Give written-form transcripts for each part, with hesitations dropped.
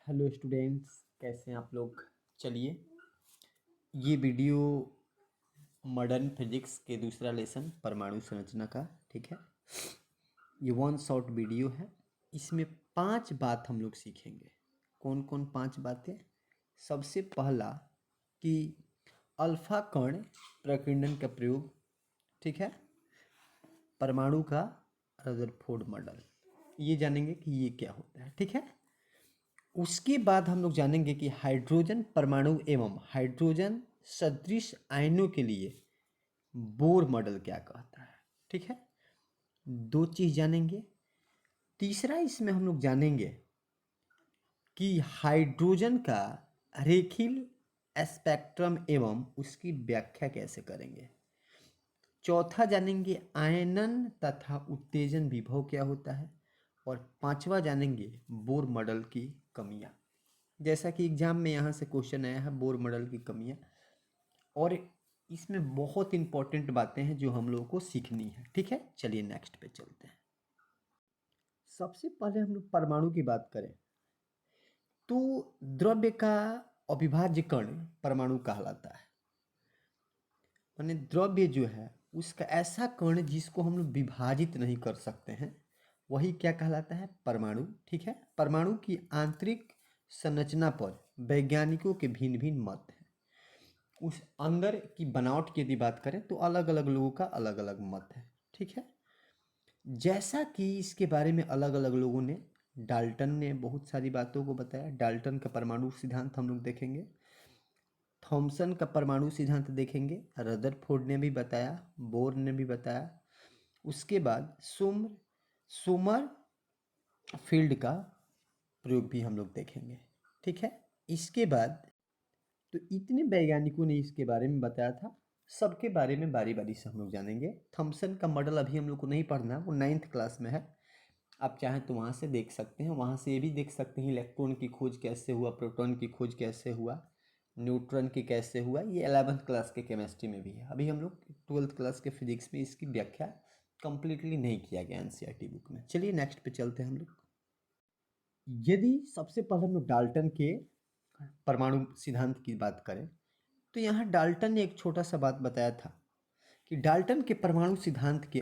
Hello students, कैसे हैं आप लोग। चलिए, ये वीडियो मॉडर्न फिजिक्स के दूसरा लेसन परमाणु संरचना का, ठीक है। ये वन शॉट वीडियो है। इसमें 5 बात हम लोग सीखेंगे। कौन कौन 5 बातें? सबसे पहला कि अल्फा कण प्रकीर्णन का प्रयोग, ठीक है। परमाणु का रदरफोर्ड मॉडल, ये जानेंगे कि ये क्या होता है, ठीक है। उसके बाद हम लोग जानेंगे कि हाइड्रोजन परमाणु एवं हाइड्रोजन सदृश आयनों के लिए बोर मॉडल क्या कहता है, ठीक है। 2 चीज जानेंगे। तीसरा इसमें हम लोग जानेंगे कि हाइड्रोजन का रेखीय स्पेक्ट्रम एवं उसकी व्याख्या कैसे करेंगे। चौथा जानेंगे आयनन तथा उत्तेजन विभव क्या होता है। और 5वां जानेंगे बोर मॉडल की कमियां। जैसा कि एग्जाम में यहाँ से क्वेश्चन आया है, बोर मॉडल की कमियां। और इसमें बहुत इंपॉर्टेंट बातें हैं जो हम लोगों को सीखनी है, ठीक है। चलिए नेक्स्ट पे चलते हैं। सबसे पहले हम लोग परमाणु की बात करें तो द्रव्य का अविभाज्य कण परमाणु कहलाता है। माने द्रव्य जो है उसका ऐसा कण जिसको हम लोग विभाजित नहीं कर सकते हैं, वही क्या कहलाता है? परमाणु, ठीक है। परमाणु की आंतरिक संरचना पर वैज्ञानिकों के भिन्न भिन्न मत हैं। उस अंदर की बनावट की यदि बात करें तो अलग अलग लोगों का अलग अलग मत है, ठीक है। जैसा कि इसके बारे में अलग अलग लोगों ने, डाल्टन ने बहुत सारी बातों को बताया। डाल्टन का परमाणु सिद्धांत हम लोग देखेंगे, थॉमसन का परमाणु सिद्धांत देखेंगे, रदरफोर्ड ने भी बताया, बोर ने भी बताया। उसके बाद सोमर फील्ड का प्रयोग भी हम लोग देखेंगे, ठीक है। इसके बाद तो इतने वैज्ञानिकों ने इसके बारे में बताया था, सबके बारे में बारी बारी से हम लोग जानेंगे। थॉमसन का मॉडल अभी हम लोग को नहीं पढ़ना, वो 9th क्लास में है। आप चाहें तो वहाँ से देख सकते हैं, वहाँ से ये भी देख सकते हैं इलेक्ट्रॉन की खोज कैसे हुआ, प्रोटॉन की खोज कैसे हुआ, न्यूट्रॉन की कैसे हुआ। ये 11th क्लास के केमिस्ट्री में भी है। अभी हम लोग 12th क्लास के फिजिक्स में इसकी व्याख्या कंप्लीटली नहीं किया गया एनसीईआरटी बुक में। चलिए नेक्स्ट पे चलते हैं हम लोग। यदि सबसे पहले हम लोग डाल्टन के परमाणु सिद्धांत की बात करें तो यहाँ डाल्टन ने एक छोटा सा बात बताया था कि डाल्टन के परमाणु सिद्धांत के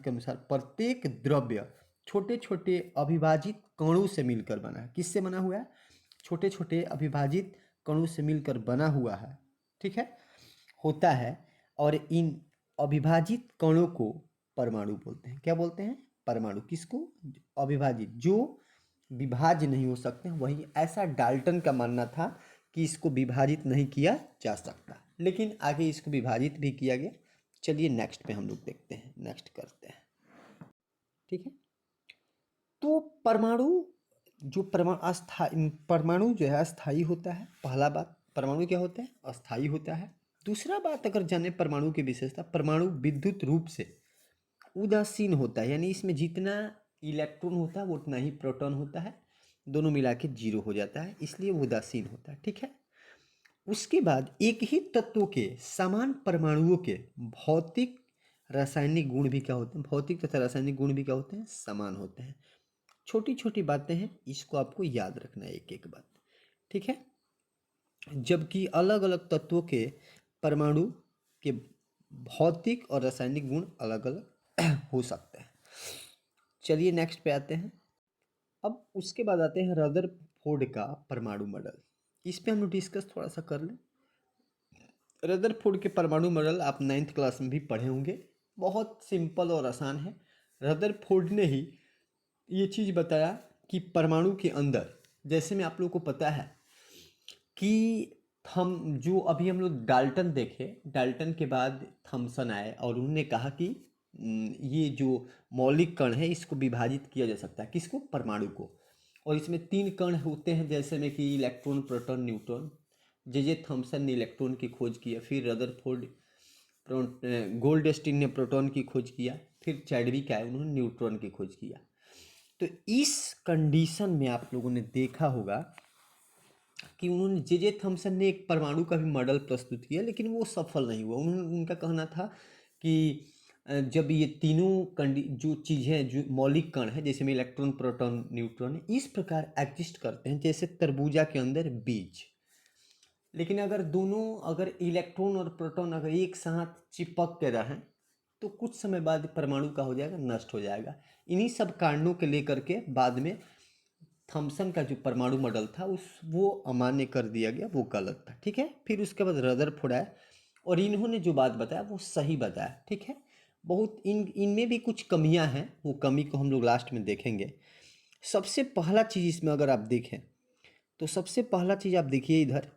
अनुसार प्रत्येक द्रव्य छोटे छोटे अविभाजित कणों से मिलकर बना है। किससे बना हुआ है? छोटे छोटे अविभाजित कणों से मिलकर बना हुआ है, ठीक है, होता है। और इन अविभाजित कणों को परमाणु बोलते हैं। क्या बोलते हैं? परमाणु। किसको? अविभाजित, जो विभाज्य नहीं हो सकते, वही। ऐसा डाल्टन का मानना था कि इसको विभाजित नहीं किया जा सकता, लेकिन आगे इसको विभाजित भी किया गया। चलिए नेक्स्ट पे हम लोग देखते हैं, नेक्स्ट करते हैं, ठीक है। तो परमाणु जो है अस्थाई होता है। पहला बात, परमाणु क्या होता है? अस्थाई होता है। दूसरा बात अगर जाने परमाणु की विशेषता, परमाणु विद्युत रूप से उदासीन होता है, यानी इसमें जितना इलेक्ट्रॉन होता है वो उतना ही प्रोटॉन होता है, दोनों मिला के 0 हो जाता है, इसलिए वो उदासीन होता है, ठीक है। उसके बाद एक ही तत्व के समान परमाणुओं के भौतिक रासायनिक गुण भी क्या होते हैं? भौतिक तथा रासायनिक गुण भी क्या होते हैं? समान होते हैं। छोटी छोटी बातें हैं, इसको आपको याद रखना है एक एक बात, ठीक है। जबकि अलग अलग तत्वों के परमाणु के भौतिक और रासायनिक गुण अलग अलग हो सकते हैं। चलिए नेक्स्ट पे आते हैं। अब उसके बाद आते हैं रदरफोर्ड का परमाणु मॉडल। इस पे हम लोग डिस्कस थोड़ा सा कर लें। रदरफोर्ड के परमाणु मॉडल आप 9th क्लास में भी पढ़े होंगे, बहुत सिंपल और आसान है। रदरफोर्ड ने ही ये चीज़ बताया कि परमाणु के अंदर, जैसे में आप लोगों को पता है कि हम लोग डाल्टन देखे, डाल्टन के बाद थॉमसन आए और उन्होंने कहा कि ये जो मौलिक कण है इसको विभाजित किया जा सकता है। किसको? परमाणु को। और इसमें 3 कण होते हैं, जैसे में कि electron, proton, neutron. J Thomson ने इलेक्ट्रॉन की खोज किया, फिर रदरफोर्ड गोल्डस्टीन ने प्रोटॉन की खोज किया, फिर चैडविक आए, उन्होंने न्यूट्रॉन की खोज किया। तो इस कंडीशन में आप लोगों ने देखा होगा कि उन्होंने जे थॉमसन ने एक परमाणु का भी मॉडल प्रस्तुत किया, लेकिन वो सफल नहीं हुआ। उनका कहना था कि जब ये तीनों जो चीज़ें जो मौलिक कण है जैसे में इलेक्ट्रॉन प्रोटॉन न्यूट्रॉन इस प्रकार एग्जिस्ट करते हैं जैसे तरबूजा के अंदर बीज। लेकिन अगर इलेक्ट्रॉन और प्रोटॉन अगर एक साथ चिपक के रहें तो कुछ समय बाद परमाणु का हो जाएगा, नष्ट हो जाएगा। इन्हीं सब कारणों के लेकर के बाद में थॉमसन का जो परमाणु मॉडल था वो अमान्य कर दिया गया, वो गलत था। ठीक है, फिर उसके बाद रदरफोर्ड आया और इन्होंने जो बात बताया वो सही बताया। ठीक है, बहुत इनमें भी कुछ कमियां हैं, वो कमी को हम लोग लास्ट में देखेंगे। सबसे पहला चीज़ इसमें अगर आप देखें तो सबसे पहला चीज़ आप देखिए इधर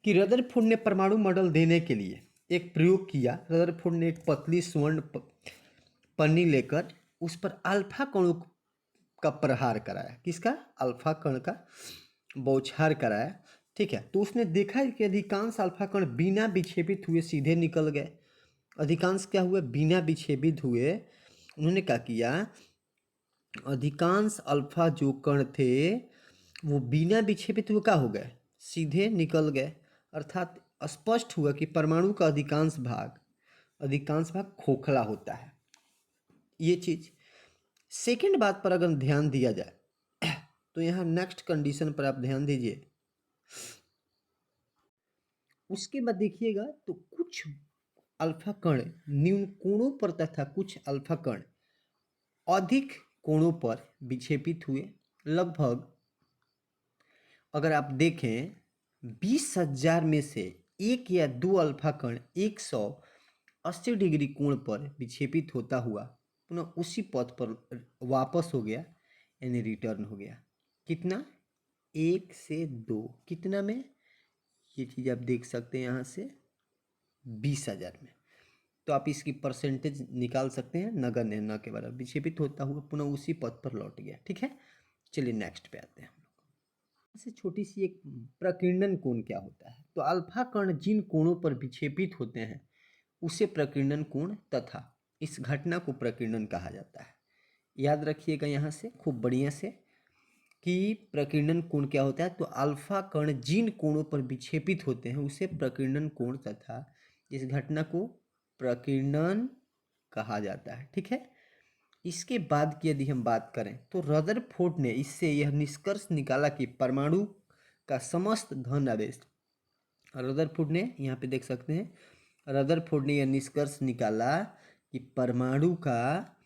कि रदरफोर्ड ने परमाणु मॉडल देने के लिए एक प्रयोग किया। रदरफोर्ड ने एक पतली स्वर्ण पन्नी लेकर उस पर अल्फा कणों का प्रहार कराया। किसका? अल्फा कण का बौछार कराया। ठीक है, तो उसने देखा कि अधिकांश अल्फा कण बिना विक्षेपित हुए सीधे निकल गए। अधिकांश क्या हुए? बिना विक्षेपित हुए। उन्होंने क्या किया? अधिकांश अल्फा जो कण थे वो बिना विक्षेपित हुए क्या हो गए? सीधे निकल गए। अर्थात स्पष्ट हुआ कि परमाणु का अधिकांश भाग खोखला होता है। ये चीज सेकंड बात पर अगर ध्यान दिया जाए तो यहाँ नेक्स्ट कंडीशन पर आप ध्यान दीजिए। उसके बाद देखिएगा तो कुछ अल्फा कण न्यून कोणों पर तथा कुछ अल्फा कण अधिक कोणों पर विक्षेपित हुए। लगभग अगर आप देखें 20,000 में से 1 या 2 अल्फा कण 180 डिग्री कोण पर विक्षेपित होता हुआ पुनः उसी पथ पर वापस हो गया, यानी रिटर्न हो गया। कितना? 1 से 2 कितना में? ये चीज़ आप देख सकते हैं यहाँ से 20,000 में। तो आप इसकी परसेंटेज निकाल सकते हैं, नगण्य न के बराबर विक्षेपित होता हुआ पुनः उसी पथ पर लौट गया। ठीक है, चलिए नेक्स्ट पे आते हैं। से छोटी सी एक प्रकीर्णन कोण क्या होता है? तो अल्फा कण जिन कोणों पर विक्षेपित होते हैं उसे प्रकीर्णन कोण तथा इस घटना को प्रकीर्णन कहा जाता है। याद रखिएगा यहाँ से खूब बढ़िया से कि प्रकीर्णन कोण क्या होता है। तो अल्फा कण जिन कोणों पर विक्षेपित होते हैं उसे प्रकीर्णन कोण तथा इस घटना को प्रकीर्णन कहा जाता है। ठीक है, इसके बाद की यदि हम बात करें तो रदरफोर्ड ने इससे यह निष्कर्ष निकाला कि परमाणु का समस्त धन आवेश, रदरफोर्ड ने यहाँ पे देख सकते हैं, रदरफोर्ड ने यह निष्कर्ष निकाला कि परमाणु का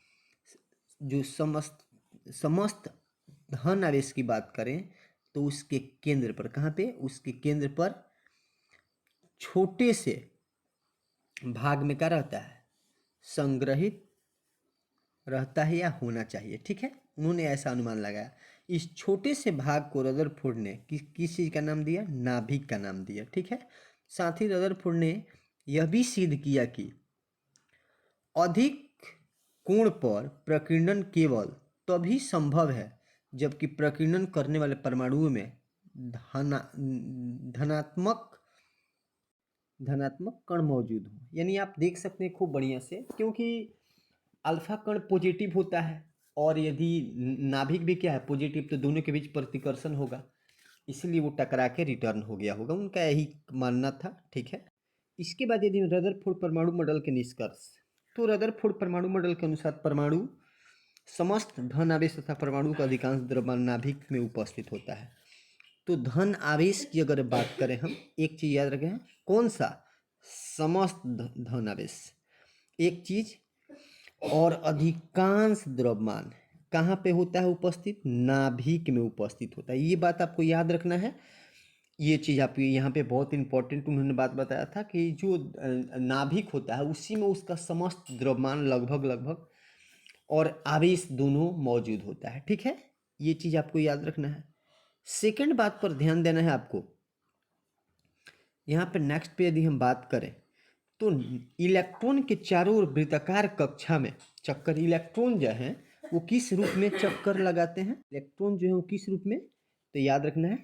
जो समस्त धन आवेश की बात करें तो उसके केंद्र पर, कहाँ पे? उसके केंद्र पर छोटे से भाग में क्या रहता है? संग्रहित रहता है या होना चाहिए। ठीक है, उन्होंने ऐसा अनुमान लगाया। इस छोटे से भाग को रदरफोर्ड ने किस चीज़ का नाम दिया? नाभिक का नाम दिया। ठीक है, साथ ही रदरफोर्ड ने यह भी सिद्ध किया कि अधिक कोण पर प्रकीर्णन केवल तभी संभव है जबकि प्रकीर्णन करने वाले परमाणुओं में धनात्मक कण मौजूद हो। यानी आप देख सकते हैं खूब बढ़िया से, क्योंकि अल्फा कण पॉजिटिव होता है और यदि नाभिक भी क्या है? पॉजिटिव, तो दोनों के बीच प्रतिकर्षण होगा, इसलिए वो टकरा के रिटर्न हो गया होगा, उनका यही मानना था। ठीक है, इसके बाद यदि रदरफोर्ड परमाणु मॉडल के निष्कर्ष, तो रदरफोर्ड परमाणु मॉडल के अनुसार परमाणु समस्त धन आवेश तथा परमाणु का अधिकांश द्रव्यमान नाभिक में उपस्थित होता है। तो धन आवेश की अगर बात करें हम, एक चीज याद रखें, कौन सा? समस्त धन आवेश एक चीज, और अधिकांश द्रव्यमान कहाँ पे होता है उपस्थित? नाभिक में उपस्थित होता है। ये बात आपको याद रखना है। ये चीज़ आप यहाँ पे बहुत इंपॉर्टेंट उन्होंने बात बताया था कि जो नाभिक होता है उसी में उसका समस्त द्रव्यमान लगभग और आवेश दोनों मौजूद होता है। ठीक है, ये चीज़ आपको याद रखना है। सेकंड बात पर ध्यान देना है आपको। यहाँ पे नेक्स्ट पे यदि हम बात करें तो इलेक्ट्रॉन के चारों ओर वृत्ताकार कक्षा में चक्कर, इलेक्ट्रॉन जो है वो किस रूप में चक्कर लगाते हैं? इलेक्ट्रॉन जो है वो किस रूप में? तो याद रखना है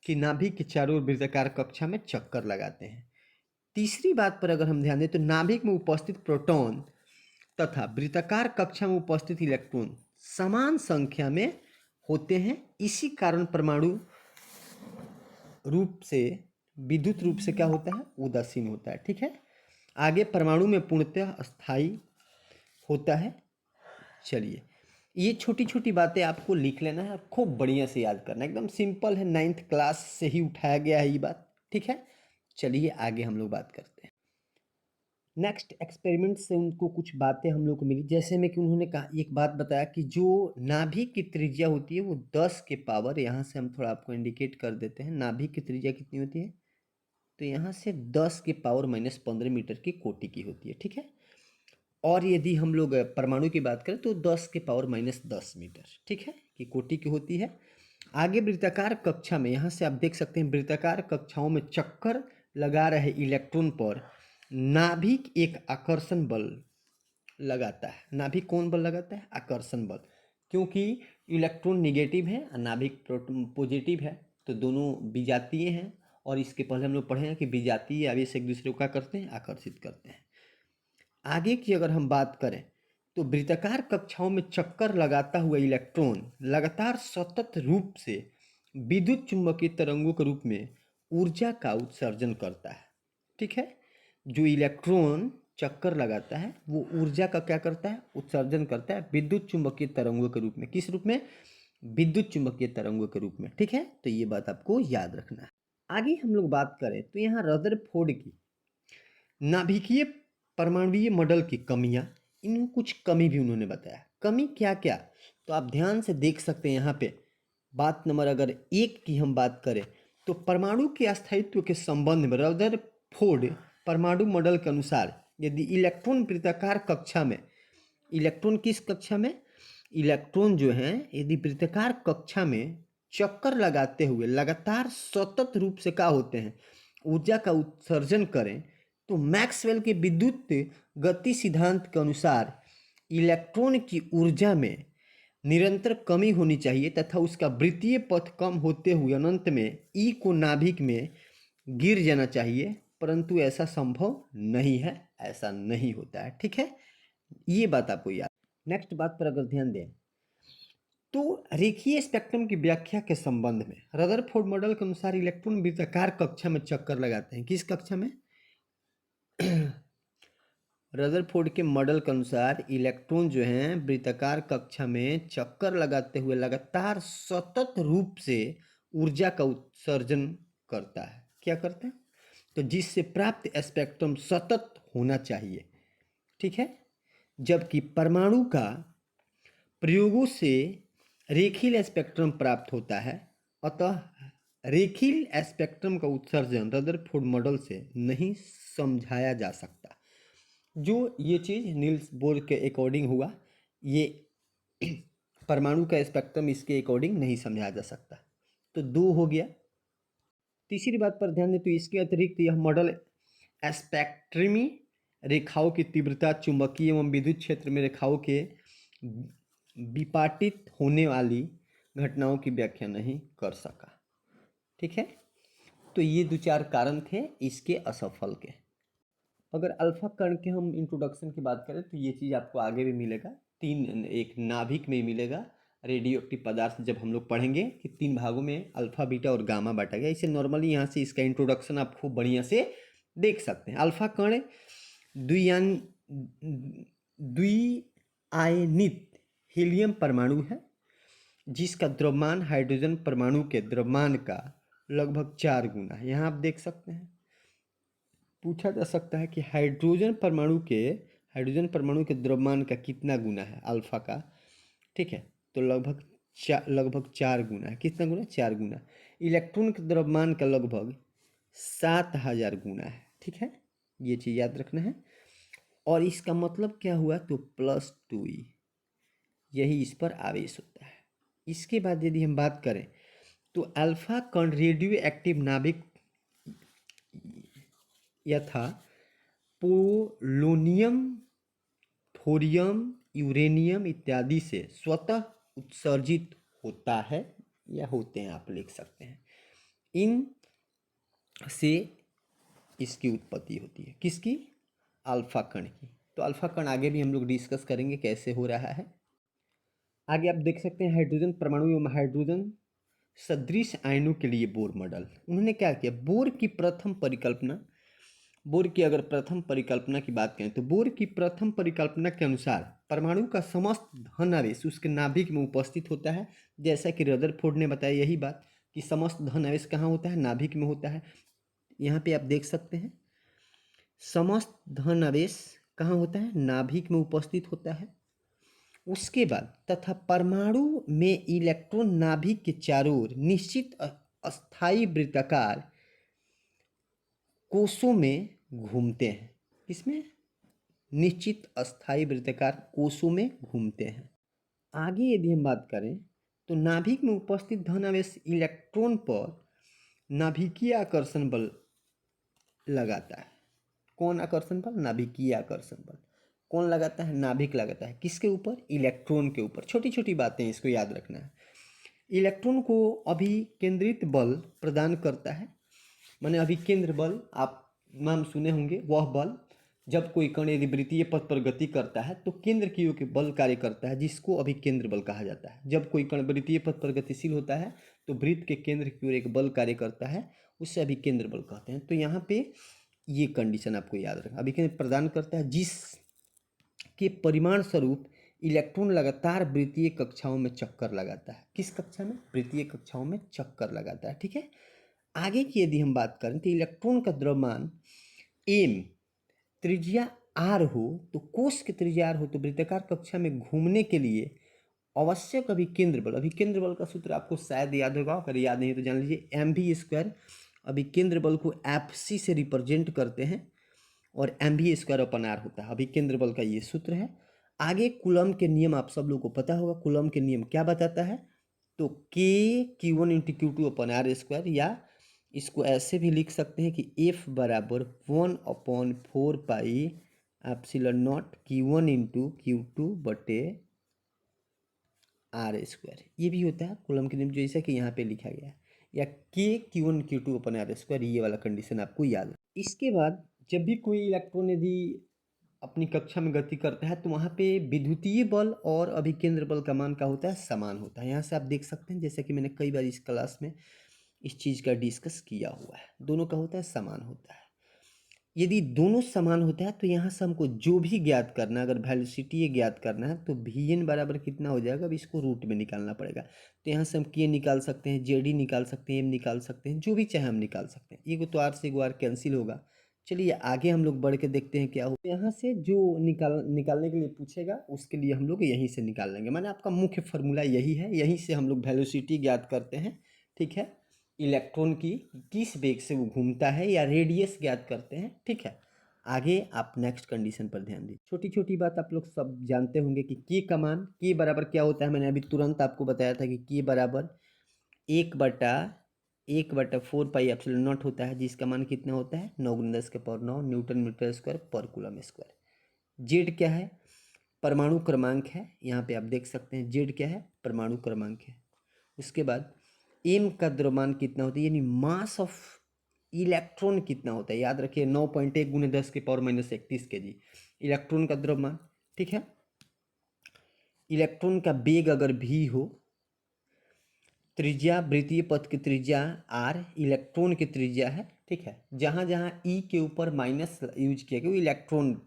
कि नाभिक के चारों ओर वृत्ताकार कक्षा में चक्कर लगाते हैं। तीसरी बात पर अगर हम ध्यान दें तो नाभिक में उपस्थित प्रोटॉन तथा वृत्ताकार कक्षा में उपस्थित इलेक्ट्रॉन समान संख्या में होते हैं। इसी कारण परमाणु रूप से, विद्युत रूप से क्या होता है? उदासीन होता है। ठीक है, आगे परमाणु में पूर्णतः अस्थायी होता है। चलिए, ये छोटी छोटी बातें आपको लिख लेना है, खूब बढ़िया से याद करना है, एकदम सिंपल है, 9th क्लास से ही उठाया गया है ये बात, ठीक है। चलिए आगे हम लोग बात करते हैं। नेक्स्ट एक्सपेरिमेंट से उनको कुछ बातें हम लोग को मिली, जैसे में कि उन्होंने कहा, एक बात बताया कि जो नाभिक की त्रिज्या होती है वो 10 के पावर, यहाँ से हम थोड़ा आपको इंडिकेट कर देते हैं, नाभिक की त्रिज्या कितनी होती है, तो यहाँ से 10 के पावर -15 मीटर की कोटि की होती है, ठीक है। और यदि हम लोग परमाणु की बात करें तो 10 के पावर -10 मीटर, ठीक है, कि कोटि की होती है। आगे वृत्ताकार कक्षा में, यहाँ से आप देख सकते हैं, वृत्ताकार कक्षाओं में चक्कर लगा रहे इलेक्ट्रॉन पर नाभिक एक आकर्षण बल लगाता है। नाभिक कौन बल लगाता है? आकर्षण बल, क्योंकि इलेक्ट्रॉन निगेटिव है और नाभिक प्रोटॉन पॉजिटिव है, तो दोनों विजातीय हैं। और इसके पहले हम लोग पढ़े हैं कि विजातीय आवेश एक दूसरे को क्या करते हैं? आकर्षित करते हैं। आगे की अगर हम बात करें तो वृत्ताकार कक्षाओं में चक्कर लगाता हुआ इलेक्ट्रॉन लगातार सतत रूप से विद्युत चुंबकीय तरंगों के रूप में ऊर्जा का उत्सर्जन करता है, ठीक है। जो इलेक्ट्रॉन चक्कर लगाता है वो ऊर्जा का क्या करता है? उत्सर्जन करता है विद्युत चुंबकीय तरंगों के रूप में। किस रूप में? विद्युत चुंबकीय तरंगों के रूप में, ठीक है। तो ये बात आपको याद रखना है। आगे हम लोग बात करें तो यहाँ रदरफोर्ड की नाभिकीय परमाणुीय मॉडल की कमियां, इन कुछ कमी भी उन्होंने बताया। कमी क्या क्या, तो आप ध्यान से देख सकते हैं यहाँ पे। बात नंबर अगर 1 की हम बात करें तो परमाणु के अस्थायित्व के संबंध में रदरफोर्ड परमाणु मॉडल के अनुसार यदि इलेक्ट्रॉन वृत्ताकार कक्षा में, इलेक्ट्रॉन किस कक्षा में? इलेक्ट्रॉन जो हैं यदि वृत्ताकार कक्षा में चक्कर लगाते हुए लगातार सतत रूप से क्या होते हैं? ऊर्जा का उत्सर्जन करें, तो मैक्सवेल के विद्युत गति सिद्धांत के अनुसार इलेक्ट्रॉन की ऊर्जा में निरंतर कमी होनी चाहिए तथा उसका वृत्तीय पथ कम होते हुए अनंत में ई को नाभिक में गिर जाना चाहिए, परंतु ऐसा संभव नहीं है, ऐसा नहीं होता है, ठीक है। ये बात आपको याद। नेक्स्ट बात पर अगर ध्यान दें तो रेखीय स्पेक्ट्रम की व्याख्या के संबंध में रदरफोर्ड मॉडल के अनुसार इलेक्ट्रॉन वृत्ताकार कक्षा में चक्कर लगाते हैं। किस कक्षा में? रदरफोर्ड के मॉडल के अनुसार इलेक्ट्रॉन जो हैं वृत्ताकार कक्षा में चक्कर लगाते हुए लगातार सतत रूप से ऊर्जा का उत्सर्जन करता है। क्या करता है? तो जिससे प्राप्त स्पेक्ट्रम सतत होना चाहिए, ठीक है। जबकि परमाणु का प्रयोगों से रेखीय स्पेक्ट्रम प्राप्त होता है, अतः रेखीय स्पेक्ट्रम का उत्सर्जन रदरफोर्ड मॉडल से नहीं समझाया जा सकता। जो ये चीज़ नील्स बोर के अकॉर्डिंग हुआ, ये परमाणु का स्पेक्ट्रम इसके अकॉर्डिंग नहीं समझाया जा सकता। तो 2 हो गया। तीसरी बात पर ध्यान दें तो इसके अतिरिक्त यह मॉडल स्पेक्ट्रमी रेखाओं की तीव्रता, चुंबकीय एवं विद्युत क्षेत्र में रेखाओं के विपाटित होने वाली घटनाओं की व्याख्या नहीं कर सका, ठीक है। तो ये 2-4 कारण थे इसके असफल के। अगर अल्फा कण के हम इंट्रोडक्शन की बात करें तो ये चीज़ आपको आगे भी मिलेगा, 3 एक नाभिक में मिलेगा। रेडियो एक्टिव पदार्थ जब हम लोग पढ़ेंगे कि 3 भागों में अल्फा, बीटा और गामा बांटा गया, इसे नॉर्मली यहाँ से इसका इंट्रोडक्शन आप खूब बढ़िया से देख सकते हैं। अल्फा कण द्विआयनित हीलियम परमाणु है जिसका द्रव्यमान हाइड्रोजन परमाणु के द्रव्यमान का लगभग 4 गुना है। यहाँ आप देख सकते हैं, पूछा जा सकता है कि हाइड्रोजन परमाणु के द्रव्यमान का कितना गुना है अल्फा का, ठीक है। तो लगभग 4 गुना है। कितना गुना? 4 गुना। इलेक्ट्रॉन के द्रव्यमान का लगभग 7000 गुना है, ठीक है। ये चीज़ याद रखना है। और इसका मतलब क्या हुआ? तो +2e, यही इस पर आवेश होता है। इसके बाद यदि हम बात करें तो अल्फा कण रेडियो एक्टिव नाभिक यथा पोलोनियम, थोरियम, यूरेनियम इत्यादि से स्वतः उत्सर्जित होता है या होते हैं, आप लिख सकते हैं। इन से इसकी उत्पत्ति होती है। किसकी? अल्फा कण की। तो अल्फा कण आगे भी हम लोग डिस्कस करेंगे कैसे हो रहा है। आगे आप देख सकते हैं हाइड्रोजन परमाणु एवं हाइड्रोजन सदृश आयनों के लिए बोर मॉडल। उन्होंने क्या किया? बोर की प्रथम परिकल्पना बोर की अगर प्रथम परिकल्पना की बात करें तो बोर की प्रथम परिकल्पना के अनुसार परमाणु का समस्त धन आवेश उसके नाभिक में उपस्थित होता है। जैसा कि रदरफोर्ड ने बताया यही बात कि समस्त धन आवेश कहाँ होता है, नाभिक में होता है। यहाँ पे आप देख सकते हैं समस्त धन आवेश कहाँ होता है, नाभिक में उपस्थित होता है। उसके बाद तथा परमाणु में इलेक्ट्रॉन नाभिक के चारों ओर निश्चित अस्थायी वृत्ताकार कोषों में घूमते हैं। किसमें? निश्चित अस्थायी वृत्ताकार कोषों में घूमते हैं। आगे यदि हम बात करें तो नाभिक में उपस्थित धन आवेश इलेक्ट्रॉन पर नाभिकीय आकर्षण बल लगाता है। कौन आकर्षण बल? नाभिकीय आकर्षण बल। कौन लगाता है? नाभिक लगाता है। किसके ऊपर? इलेक्ट्रॉन के ऊपर। छोटी छोटी बातें इसको याद रखना है। इलेक्ट्रॉन को अभिकेंद्रित बल प्रदान करता है। माने अभिकेंद्र बल आप नाम सुने होंगे, वह बल जब कोई कण यदि वृत्तीय पथ पर गति करता है तो केंद्र की ओर बल कार्य करता है, जिसको अभिकेंद्र बल कहा जाता है। जब कोई कण वृत्तीय पथ पर गतिशील होता है तो वृत्त के केंद्र की ओर एक बल कार्य करता है, उसे अभिकेंद्र बल कहते हैं। तो यहाँ पे ये कंडीशन आपको याद रखना। अभिकेंद्र प्रदान करता है जिस के परिमाण स्वरूप इलेक्ट्रॉन लगातार वृत्तीय कक्षाओं में चक्कर लगाता है। किस कक्षा में? वृत्तीय कक्षाओं में चक्कर लगाता है। ठीक है। आगे की यदि हम बात करें तो इलेक्ट्रॉन का द्रव्यमान एम त्रिज्या आर हो तो कोष की त्रिज्या आर हो तो वृत्ताकार कक्षा में घूमने के लिए आवश्यक अभिकेंद्र बल, अभिकेंद्र बल का सूत्र आपको शायद याद होगा, अगर याद नहीं तो जान लीजिए mv²। अभिकेंद्र बल को एफसी से रिप्रेजेंट करते हैं और mv²/r होता है। अभिकेंद्र बल का ये सूत्र है। आगे कूलम के नियम आप सब लोगों को पता होगा। कूलम के नियम क्या बताता है? तो k q1 × q2/r², या इसको ऐसे भी लिख सकते हैं कि F बराबर 1/4 pi epsilon not q1 × q2/r²। ये भी होता है कूलम के नियम, जैसा कि यहाँ पे लिखा गया है, या k q1 q2/r²। ये वाला कंडीशन आपको याद है। इसके बाद जब भी कोई इलेक्ट्रॉन यदि अपनी कक्षा में गति करता है तो वहाँ पे विद्युतीय बल और अभिकेंद्र बल का मान क्या होता है? समान होता है। यहाँ से आप देख सकते हैं, जैसे कि मैंने कई बार इस क्लास में इस चीज़ का डिस्कस किया हुआ है, दोनों का होता है समान होता है। यदि दोनों समान होता है तो यहाँ से हमको जो भी ज्ञात करना है, अगर वेलोसिटी ज्ञात करना है तो Vn बराबर कितना हो जाएगा? अब इसको रूट में निकालना पड़ेगा। तो यहाँ से हम K निकाल सकते हैं, Jd निकाल सकते हैं, M निकाल सकते हैं, जो भी चाहे हम निकाल सकते हैं। एगो तो R से एगो R कैंसिल होगा। चलिए आगे हम लोग बढ़ के देखते हैं क्या हो। यहाँ से जो निकालने के लिए पूछेगा उसके लिए हम लोग यहीं से निकाल लेंगे। माने आपका मुख्य फार्मूला यही है, यहीं से हम लोग वेलोसिटी ज्ञात करते हैं। ठीक है। इलेक्ट्रॉन की किस वेग से वो घूमता है या रेडियस ज्ञात करते हैं। ठीक है। आगे आप नेक्स्ट कंडीशन पर ध्यान दीजिए। छोटी छोटी बात आप लोग सब जानते होंगे कि के का मान, के बराबर क्या होता है। मैंने अभी तुरंत आपको बताया था कि के बराबर 1/4 पाई एप्सिलॉन नॉट होता है, जिसका मान कितना होता है? 9×10⁹ न्यूटन मीटर स्क्वायर पर कूलम स्क्वायर। जेड क्या है? परमाणु क्रमांक है। यहाँ पे आप देख सकते हैं जेड क्या है? परमाणु क्रमांक है। उसके बाद एम का द्रव्यमान कितना होता है, यानी मास ऑफ इलेक्ट्रॉन कितना होता है। याद रखिए 9.1 × 10⁻31 kg इलेक्ट्रॉन का द्रव्यमान। ठीक है। इलेक्ट्रॉन का वेग अगर v हो, त्रिज्या वृत्तीय पथ की त्रिज्या r इलेक्ट्रॉन की त्रिज्या है। ठीक है। जहाँ जहाँ e के ऊपर माइनस यूज किया गया वो इलेक्ट्रॉन,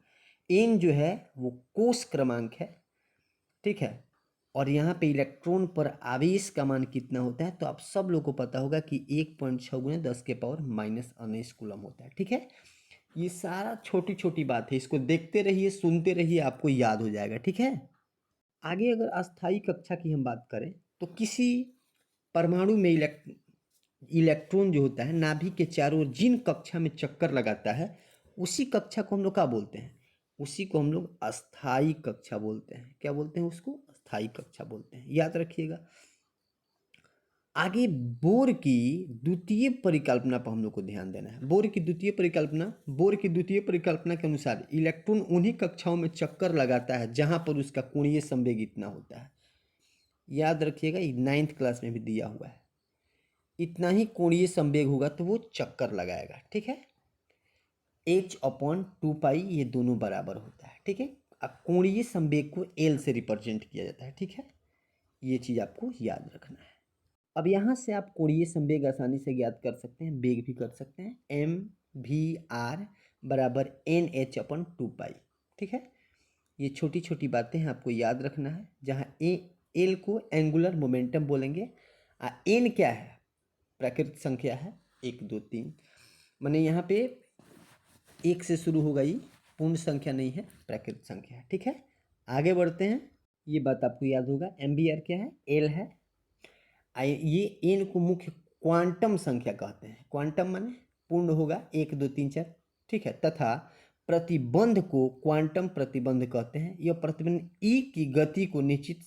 n जो है वो कोष क्रमांक है। ठीक है। और यहाँ पे इलेक्ट्रॉन पर आवेश का मान कितना होता है? तो आप सब लोग को पता होगा कि 1.6 × 10⁻⁻19 कूलम होता है। ठीक है। ये सारा छोटी छोटी बात है, इसको देखते रहिए, सुनते रहिए, आपको याद हो जाएगा। ठीक है। आगे अगर अस्थायी कक्षा की हम बात करें तो किसी परमाणु में इलेक्ट्रॉन जो होता है नाभिक के चारों ओर जिन कक्षा में चक्कर लगाता है उसी कक्षा को हम लोग क्या बोलते हैं? उसी को हम लोग अस्थायी कक्षा बोलते हैं। क्या बोलते हैं उसको? अस्थायी कक्षा बोलते हैं। याद रखिएगा। आगे बोर की द्वितीय परिकल्पना पर हम लोग को ध्यान देना है। बोर की द्वितीय परिकल्पना के अनुसार इलेक्ट्रॉन उन्हीं कक्षाओं में चक्कर लगाता है जहां पर उसका कोणीय संवेग इतना होता है। याद रखिएगा, 9th क्लास में भी दिया हुआ है। इतना ही कोणीय संवेग होगा तो वो चक्कर लगाएगा। ठीक है। h/2 पाई ये दोनों बराबर होता है। ठीक है। अब कोणीय संवेग को L से रिप्रेजेंट किया जाता है। ठीक है। ये चीज़ आपको याद रखना है। अब यहाँ से आप कोणीय संवेग आसानी से ज्ञात कर सकते हैं, वेग भी कर सकते हैं। mv r बराबर NH/2 पाई। ठीक है, ये छोटी छोटी बातें हैं, आपको याद रखना है। जहाँ एल को एंगुलर मोमेंटम बोलेंगे, एन क्या है, प्राकृतिक संख्या है, 1 2 3, माने यहाँ पे 1 से शुरू होगा, ये पूर्ण संख्या नहीं है, प्राकृतिक संख्या है। ठीक है, आगे बढ़ते हैं। ये बात आपको याद होगा, एम्बियर क्या है, एल है। ये एन को मुख्य क्वांटम संख्या कहते हैं। क्वांटम माने पूर्ण होगा, 1 2 3 4। ठीक है, तथा प्रतिबंध को क्वांटम प्रतिबंध कहते हैं। यह प्रतिबंध ई की गति को निश्चित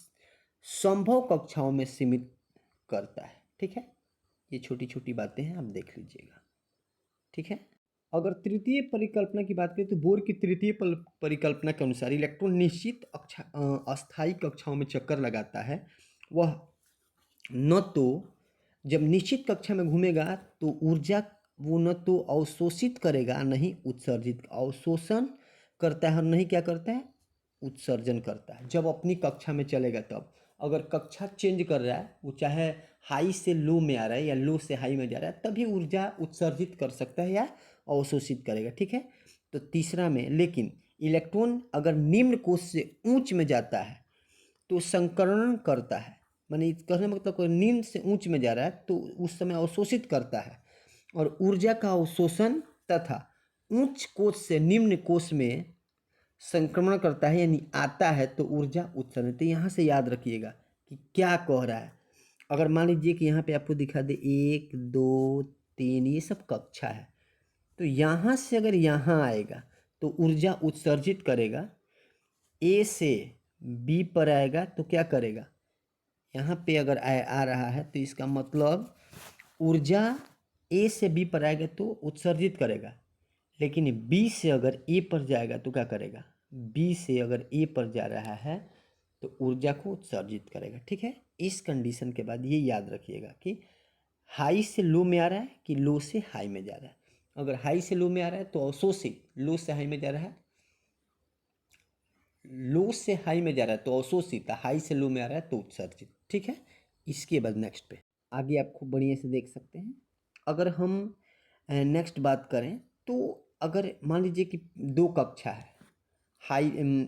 संभव कक्षाओं में सीमित करता है। ठीक है, ये छोटी छोटी बातें हैं, आप देख लीजिएगा। ठीक है, अगर तृतीय परिकल्पना की बात करें तो बोर की तृतीय परिकल्पना के अनुसार इलेक्ट्रॉन निश्चित अस्थायी कक्षाओं में चक्कर लगाता है। वह न तो जब निश्चित कक्षा में घूमेगा तो ऊर्जा वो न तो अवशोषित करेगा, नहीं उत्सर्जित। अवशोषण करता है और नहीं क्या करता है, उत्सर्जन करता है। जब अपनी कक्षा में चलेगा तब, अगर कक्षा चेंज कर रहा है, वो चाहे हाई से लो में आ रहा है या लो से हाई में जा रहा है, तभी ऊर्जा उत्सर्जित कर सकता है या अवशोषित करेगा। ठीक है, तो तीसरा में, लेकिन इलेक्ट्रॉन अगर निम्न कोश से उच्च में जाता है तो संकरण करता है। माने कहने मतलब कोई निम्न से उच्च में जा रहा है तो उस समय अवशोषित करता है, और ऊर्जा का अवशोषण तथा उच्च कोश से निम्न कोश में संक्रमण करता है, यानी आता है तो ऊर्जा उत्सर्जन। तो यहाँ से याद रखिएगा कि क्या कह रहा है। अगर मान लीजिए कि यहाँ पे आपको दिखा दे 1 2 3, ये सब कक्षा है, तो यहाँ से अगर यहाँ आएगा तो ऊर्जा उत्सर्जित करेगा। ए से बी पर आएगा तो क्या करेगा, यहाँ पे अगर आ रहा है तो इसका मतलब ऊर्जा ए से बी पर आएगा तो उत्सर्जित करेगा, लेकिन बी से अगर ए पर जाएगा तो क्या करेगा, बी से अगर ए पर जा रहा है तो ऊर्जा को उत्सर्जित करेगा। ठीक है, इस कंडीशन के बाद ये याद रखिएगा कि हाई से लो में आ रहा है कि लो से हाई में जा रहा है। अगर हाई से लो में आ रहा है तो अवशोषित, लो से हाई में जा रहा है, लो से हाई में जा रहा है तो अवशोषित, हाई से लो में आ रहा है तो उत्सर्जित। ठीक है, इसके बाद नेक्स्ट पे आगे आपको बढ़िया से देख सकते हैं। अगर हम नेक्स्ट बात करें तो अगर मान लीजिए कि 2 कक्षा है, हाई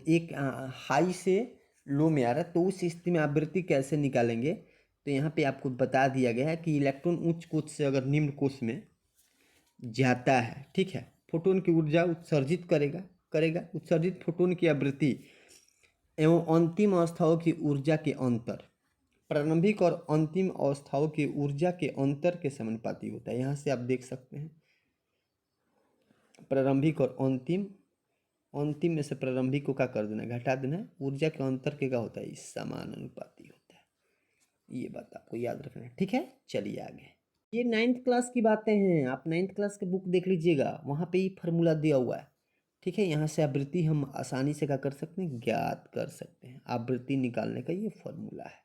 एक हाई से लो में आ रहा है, तो उस स्थिति में आवृत्ति कैसे निकालेंगे। तो यहाँ पे आपको बता दिया गया है कि इलेक्ट्रॉन उच्च कोश से अगर निम्न कोश में जाता है, ठीक है, फोटोन की ऊर्जा उत्सर्जित करेगा उत्सर्जित फोटोन की आवृत्ति एवं अंतिम अवस्थाओं की ऊर्जा के अंतर प्रारंभिक और अंतिम अवस्थाओं की ऊर्जा के अंतर के समानुपाती होता है। यहाँ से आप देख सकते हैं प्रारंभिक और अंतिम, अंतिम में से प्रारंभिक को क्या कर देना, घटा देना, ऊर्जा के अंतर के क्या होता है, समानुपाती होता है। ये बात आपको याद रखना है। ठीक है, चलिए आगे। ये 9th क्लास की बातें हैं, आप 9th क्लास की बुक देख लीजिएगा, वहाँ पे ही फार्मूला दिया हुआ है। ठीक है, यहाँ से आवृत्ति हम आसानी से क्या कर सकते हैं, ज्ञात कर सकते हैं। आवृत्ति निकालने का ये फॉर्मूला है।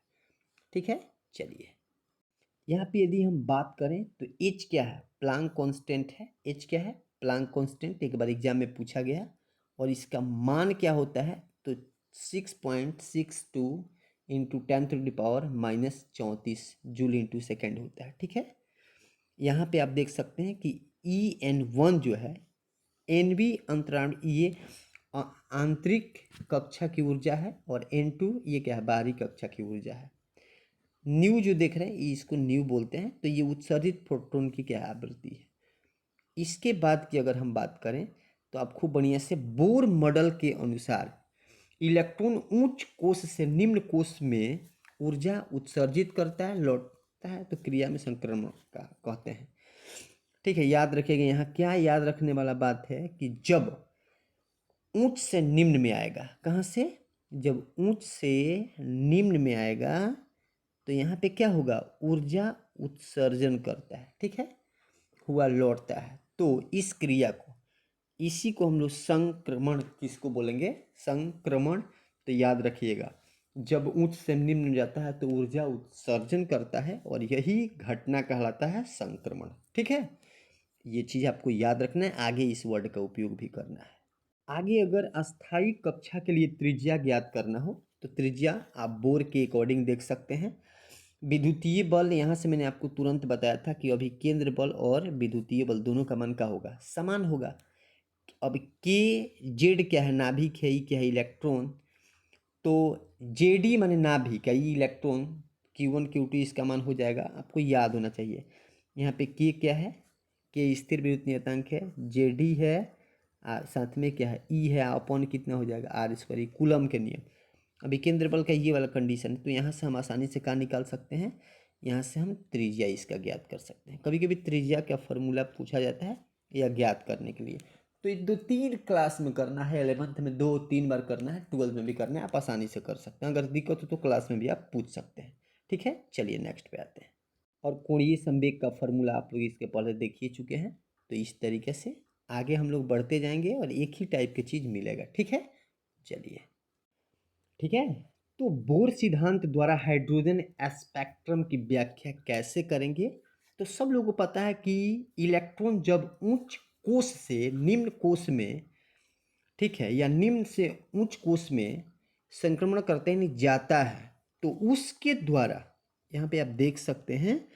ठीक है, चलिए यहाँ पे यदि हम बात करें तो एच क्या है, प्लांक कांस्टेंट है। एच क्या है, प्लांक कांस्टेंट, एक बार एग्जाम में पूछा गया, और इसका मान क्या होता है, तो 6.62 इंटू 10⁻⁻34 जूल इंटू सेकेंड होता है। ठीक है, यहाँ पे आप देख सकते हैं कि EN1 जो है, NV अंतराण, ये आंतरिक कक्षा की ऊर्जा है, और N2 ये क्या है, बाहरी कक्षा की ऊर्जा है। न्यू जो देख रहे हैं इसको न्यू बोलते हैं, तो ये उत्सर्जित प्रोटॉन की क्या आवृत्ति है। इसके बाद की अगर हम बात करें तो आपको बढ़िया से बोर मॉडल के अनुसार इलेक्ट्रॉन उच्च कोश से निम्न कोश में ऊर्जा उत्सर्जित करता है, लौटता है, तो क्रिया में संक्रमण का कहते हैं। ठीक है, याद रखिएगा, यहाँ क्या याद रखने वाला बात है कि जब उच्च से निम्न में आएगा, कहाँ से, जब उच्च से निम्न में आएगा तो यहाँ पे क्या होगा, ऊर्जा उत्सर्जन करता है। ठीक है, हुआ लौटता है, तो इस क्रिया को, इसी को हम लोग संक्रमण किसको बोलेंगे, संक्रमण। तो याद रखिएगा, जब उच्च से निम्न जाता है तो ऊर्जा उत्सर्जन करता है, और यही घटना कहलाता है संक्रमण। ठीक है, ये चीज़ आपको याद रखना है, आगे इस वर्ड का उपयोग भी करना है। आगे अगर अस्थायी कक्षा के लिए त्रिज्या ज्ञात करना हो तो त्रिज्या आप बोर के अकॉर्डिंग देख सकते हैं। विद्युतीय बल, यहाँ से मैंने आपको तुरंत बताया था कि अभी केंद्र बल और विद्युतीय बल दोनों का मान क्या होगा, समान होगा। अब के जेड क्या है, नाभिक है, ई क्या है, इलेक्ट्रॉन। तो जे डी माने नाभिक, ई इलेक्ट्रॉन, Q1 Q2 इसका मान हो जाएगा, आपको याद होना चाहिए। यहाँ पे के क्या है, के स्थिर विद्युत नियतांक है, जे डी है, साथ में क्या है, ई है, अपॉन कितना हो जाएगा, आर स्क्वायर, कूलम के नियम। अभी केंद्र बल का ये वाला कंडीशन है, तो यहाँ से हम आसानी से क्या निकाल सकते हैं, यहाँ से हम त्रिज्या इसका ज्ञात कर सकते हैं। कभी कभी त्रिज्या का फॉर्मूला पूछा जाता है या ज्ञात करने के लिए, तो ये 2-3 क्लास में करना है, 11th में 2-3 बार करना है, 12th में भी करना है, आप आसानी से कर सकते हैं। अगर दिक्कत हो तो क्लास में भी आप पूछ सकते हैं। ठीक है, चलिए नेक्स्ट पे आते हैं। और कोणीय संवेग का फॉर्मूला आप लोग इसके पहले देख ही चुके हैं, तो इस तरीके से आगे हम लोग बढ़ते जाएंगे और एक ही टाइप की चीज़ मिलेगा। ठीक है, चलिए, ठीक है। तो बोर सिद्धांत द्वारा हाइड्रोजन स्पेक्ट्रम की व्याख्या कैसे करेंगे, तो सब लोगों को पता है कि इलेक्ट्रॉन जब उच्च कोश से निम्न कोश में, ठीक है, या निम्न से उच्च कोश में संक्रमण करते ही जाता है, तो उसके द्वारा यहाँ पे आप देख सकते हैं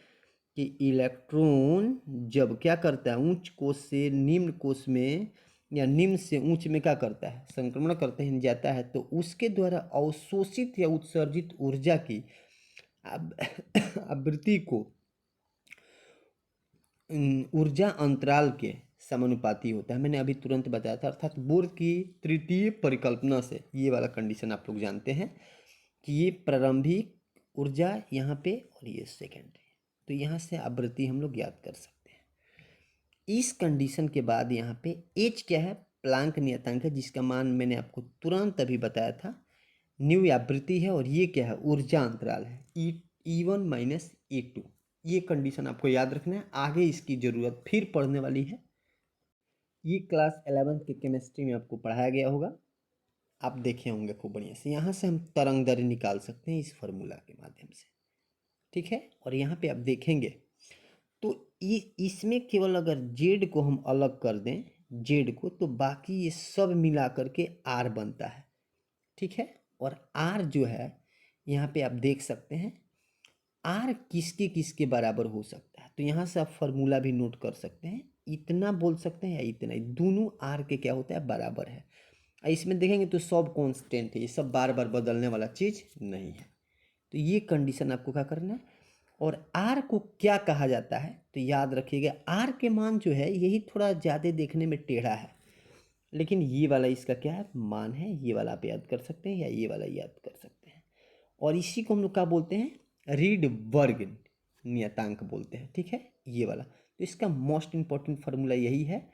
कि इलेक्ट्रॉन जब क्या करता है, उच्च कोश से निम्न कोश में या निम्न से उच्च में क्या करता है, संक्रमण करते ही जाता है, तो उसके द्वारा अवशोषित या उत्सर्जित ऊर्जा की आवृत्ति को ऊर्जा अंतराल के समानुपाती होता है। मैंने अभी तुरंत बताया था, अर्थात बोर की तृतीय परिकल्पना से ये वाला कंडीशन आप लोग जानते हैं कि ये प्रारंभिक ऊर्जा यहाँ पे और ये सेकेंडरी, तो यहाँ से आवृत्ति हम लोग याद कर सकते हैं। इस कंडीशन के बाद यहाँ पे एच क्या है, प्लांक नियतांक है, जिसका मान मैंने आपको तुरंत अभी बताया था, न्यू आवृत्ति है, और ये क्या है, ऊर्जा अंतराल है, E1 माइनस E2। ये कंडीशन आपको याद रखना है, आगे इसकी ज़रूरत फिर पढ़ने वाली है। ये क्लास 11th के केमिस्ट्री में आपको पढ़ाया गया होगा, आप देखे होंगे खूब बढ़िया से। यहाँ से हम तरंग दैर्ध्य निकाल सकते हैं इस फॉर्मूला के माध्यम से। ठीक है, और यहाँ पे आप देखेंगे तो ये इसमें केवल अगर जेड को हम अलग कर दें, जेड को, तो बाकी ये सब मिला करके आर बनता है। ठीक है, और आर जो है यहाँ पे आप देख सकते हैं, आर किसके किसके बराबर हो सकता है, तो यहाँ से आप फॉर्मूला भी नोट कर सकते हैं, इतना बोल सकते हैं या इतना, दोनों आर के क्या होता है, बराबर है। इसमें देखेंगे तो सब कांस्टेंट है, ये सब बार बार बदलने वाला चीज़ नहीं है। तो ये कंडीशन आपको क्या करना है, और आर को क्या कहा जाता है, तो याद रखिएगा आर के मान जो है यही थोड़ा ज़्यादा देखने में टेढ़ा है, लेकिन ये वाला इसका क्या है, मान है, ये वाला आप याद कर सकते हैं या ये वाला याद कर सकते हैं। और इसी को हम लोग क्या बोलते हैं, रीडबर्ग नियतांक बोलते हैं। ठीक है, ये वाला, तो इसका मोस्ट इंपॉर्टेंट फार्मूला यही है,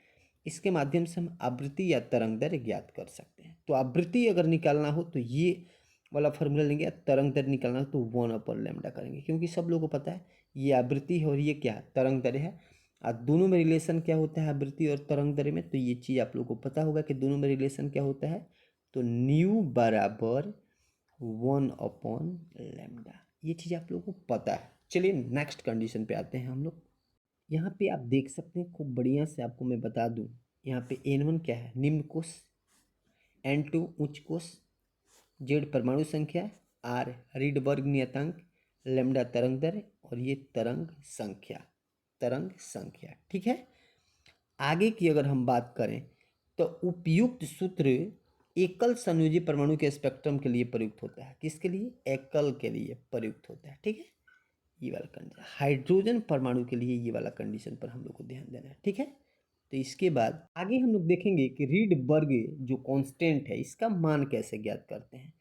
इसके माध्यम से हम आवृत्ति या तरंग दैर्ध्य ज्ञात कर सकते हैं। तो आवृत्ति अगर निकालना हो तो ये वाला फार्मूला लेंगे, या तरंग दैर्ध्य निकालना हो तो 1/λ करेंगे, क्योंकि सब लोगों को पता है ये आवृत्ति है और ये क्या है, तरंग दैर्ध्य है। और दोनों में रिलेशन क्या होता है, आवृत्ति और तरंग दैर्ध्य में, तो ये चीज़ आप लोगों को पता होगा कि दोनों में रिलेशन क्या होता है, तो न्यू बराबर 1/λ, ये चीज़ आप लोगों को पता है। चलिए नेक्स्ट कंडीशन पे आते हैं हम लोग। यहाँ पे आप देख सकते हैं, खूब बढ़िया से आपको मैं बता दूँ, यहाँ पे N1 क्या है, निम्न कोश, N2 उच्च कोश, Z परमाणु संख्या, R रीडबर्ग नियतांक, लैम्डा तरंग दैर्ध्य, और ये तरंग संख्या, तरंग संख्या। ठीक है, आगे की अगर हम बात करें तो उपयुक्त सूत्र एकल संयोजी परमाणु के स्पेक्ट्रम के लिए प्रयुक्त होता है, किसके लिए, एकल के लिए प्रयुक्त होता है। ठीक है, ये वाला कंडीशन, हाइड्रोजन परमाणु के लिए ये वाला कंडीशन पर हम लोग को ध्यान देना है। ठीक है, तो इसके बाद आगे हम लोग देखेंगे कि रीडबर्ग जो कांस्टेंट है इसका मान कैसे ज्ञात करते हैं।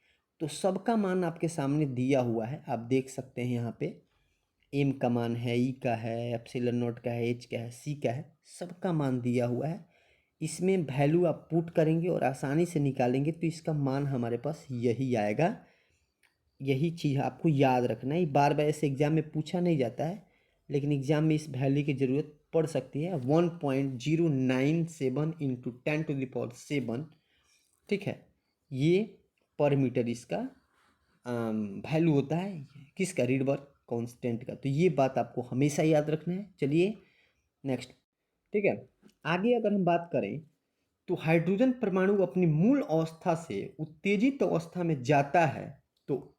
तो सबका मान आपके सामने दिया हुआ है, आप देख सकते हैं, यहाँ पे एम का मान है, ई का है, एप्सिलॉन नॉट का है, एच का है, सी का है, सबका मान दिया हुआ है। इसमें वैल्यू आप पुट करेंगे और आसानी से निकालेंगे, तो इसका मान हमारे पास यही आएगा। यही चीज़ आपको याद रखना है, बार बार ऐसे एग्जाम में पूछा नहीं जाता है, लेकिन एग्जाम में इस वैल्यू की ज़रूरत पड़ सकती है। 1.097 इंटू 10⁻⁷, ठीक है, ये पर मीटर इसका वैल्यू होता है, किसका, रीडबर्ग कांस्टेंट का। तो ये बात आपको हमेशा याद रखना है। चलिए नेक्स्ट, ठीक है, आगे अगर हम बात करें तो हाइड्रोजन परमाणु अपनी मूल अवस्था से उत्तेजित अवस्था में जाता है, तो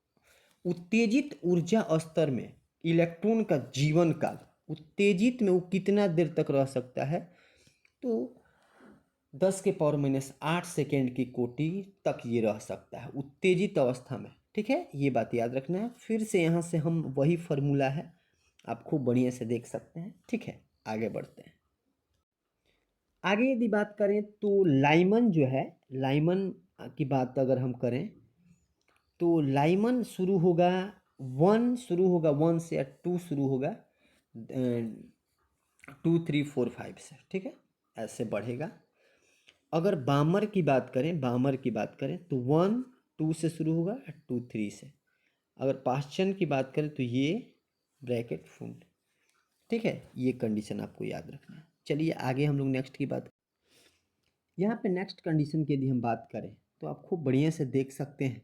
उत्तेजित ऊर्जा स्तर में इलेक्ट्रॉन का जीवन काल, उत्तेजित में वो कितना देर तक रह सकता है, तो 10⁻⁸ सेकेंड की कोटि तक ये रह सकता है उत्तेजित अवस्था में। ठीक है, ये बात याद रखना है। फिर से यहाँ से हम वही फार्मूला है, आप खूब बढ़िया से देख सकते हैं। ठीक है, आगे बढ़ते हैं। आगे यदि बात करें तो लाइमन जो है, लाइमन की बात अगर हम करें तो लाइमन शुरू होगा 1 से, या 2 शुरू होगा 2 3 4 5 से। ठीक है, ऐसे बढ़ेगा। अगर बामर की बात करें, बामर की बात करें तो 1 2 से शुरू होगा, 2 3 से। अगर पाश्चन की बात करें तो ये ब्रैकेट फुल। ठीक है, ये कंडीशन आपको याद रखना है। चलिए आगे हम लोग नेक्स्ट की बात। यहाँ पे नेक्स्ट कंडीशन की यदि हम बात करें तो आप खूब बढ़िया से देख सकते हैं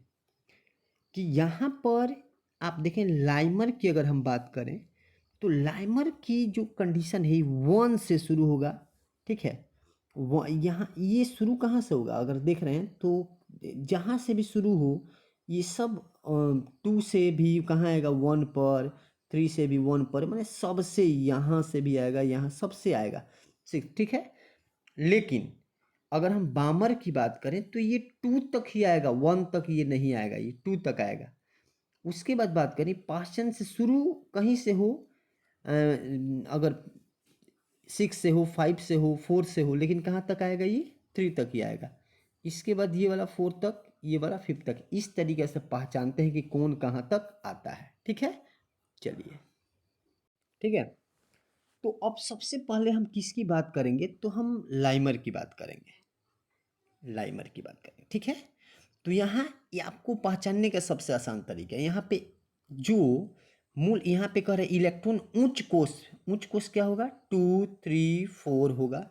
कि यहाँ पर आप देखें लाइमर की अगर हम बात करें तो लाइमर की जो कंडीशन है 1 से शुरू होगा। ठीक है, वो यहाँ ये शुरू कहाँ से होगा अगर देख रहे हैं तो जहाँ से भी शुरू हो ये सब 2 से भी कहाँ आएगा 1 पर, 3 से भी 1 पर, मैंने सबसे यहाँ से भी आएगा, यहाँ सबसे आएगा 6। ठीक है, लेकिन अगर हम बामर की बात करें तो ये 2 तक ही आएगा, 1 तक ये नहीं आएगा, ये 2 तक आएगा। उसके बाद बात करें पाश्चन से शुरू कहीं से हो, अगर 6 से हो, 5 से हो, 4 से हो, लेकिन कहाँ तक आएगा ये 3 तक ही आएगा। इसके बाद ये वाला 4 तक, ये वाला 5 तक। इस तरीके से पहचानते हैं कि कौन कहाँ तक आता है। ठीक है, चलिए ठीक है। तो अब सबसे पहले हम किसकी बात करेंगे तो हम लाइमर की बात करेंगे, लाइमर की बात करेंगे। ठीक है, तो यहाँ ये आपको पहचानने का सबसे आसान तरीका है। यहाँ पे जो मूल यहाँ पे कह रहे इलेक्ट्रॉन उच्च कोश क्या होगा 2 3 4 होगा,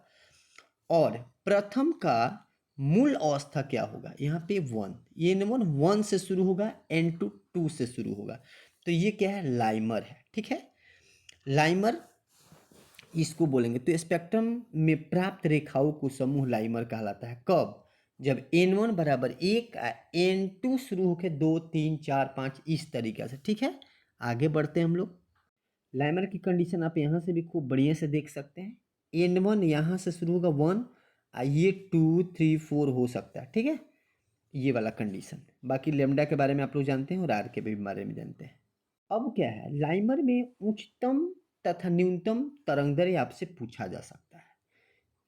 और प्रथम का मूल अवस्था क्या होगा यहाँ पे 1। ये नंबर 1 से शुरू होगा, N2 2 से शुरू होगा। तो ये क्या है लाइमर है। ठीक है, लाइमर इसको बोलेंगे। तो स्पेक्ट्रम में प्राप्त रेखाओं को समूह लाइमर कहलाता है। कब? जब N1 बराबर 1, N2 शुरू होकर 2 3 4 5 इस तरीके से। ठीक है, आगे बढ़ते हैं हम लोग। लाइमर की कंडीशन आप यहाँ से भी खूब बढ़िया से देख सकते हैं। N1 यहाँ से शुरू होगा 1, ये 2 3 4 हो सकता है। ठीक है, ये वाला कंडीशन। बाकी लेमडा के बारे में आप लोग जानते हैं और आर के भी बारे में जानते हैं। अब क्या है, लाइमर में उच्चतम तथा न्यूनतम तरंगदैर्घ्य आपसे पूछा जा सकता है।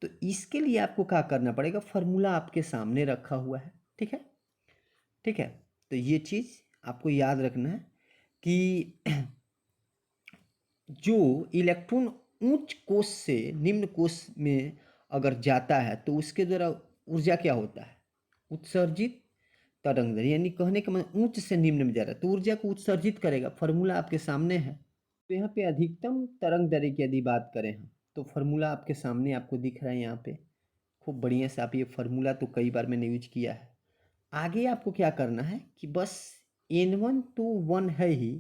तो इसके लिए आपको क्या करना पड़ेगा, फार्मूला आपके सामने रखा हुआ है। ठीक है, ठीक है, तो ये चीज़ आपको याद रखना है कि जो इलेक्ट्रॉन उच्च कोश से निम्न कोश में अगर जाता है तो उसके द्वारा ऊर्जा क्या होता है, उत्सर्जित तरंगदैर्घ्य। यानी कहने का मतलब उच्च से निम्न में जा रहा है तो ऊर्जा को उत्सर्जित करेगा। फार्मूला आपके सामने है। तो यहाँ पे अधिकतम तरंगदैर्घ्य की यदि बात करें हम तो फार्मूला आपके सामने आपको दिख रहा है। यहाँ पे खूब बढ़िया से आप ये फार्मूला तो कई बार मैंने यूज किया है। आगे आपको क्या करना है कि बस N1 तो 1 है ही,